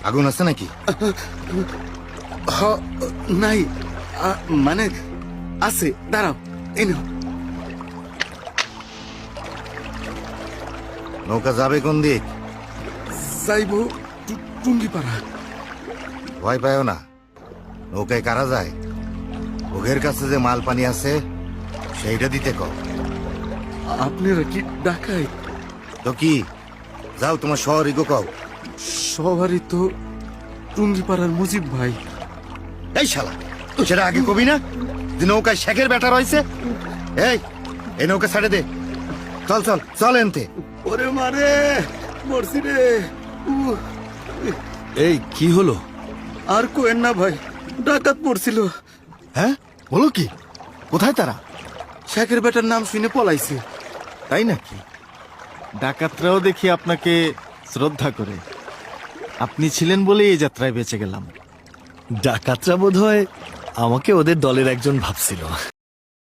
আগুন আছে নাকি? নাই, মানে আছে। দাঁড়াও, এই নাও। নৌকা যাবে কোন দিক? যাইবো টুঙ্গিপাড়া। ভয় পায় না, নৌকায় কারা যায়? ওঘের কাছে যে মাল পানি আছে সেইটা দিতে কও। আপনারা কি ডাকাই? তো কি, যাও তোমার শহরে গো কও। সবারই তো টুঙ্গিপাড়ার মুজিব ভাই। এই শালা, সেটা আগে কবি না যে নৌকায় শেখের ব্যাটা রয়েছে? এই নৌকা ছাড়ে দে, চল চল চল এনতে। ওরে মারে, মরছি রে। এই কি হলো? আর কোয়েন না ভাই, ডাকাত পড়ছিল। হ্যাঁ, বলো কি? কোথায় তারা? শেখের বেটার নাম শুনে পলাইছে। তাই নাকি? ডাকাতরাও দেখি আপনাকে শ্রদ্ধা করে। আপনি ছিলেন বলেই এই যাত্রায় বেঁচে গেলাম। ডাকাতরা বোধহয় আমাকে ওদের দলের একজন ভাবছিল।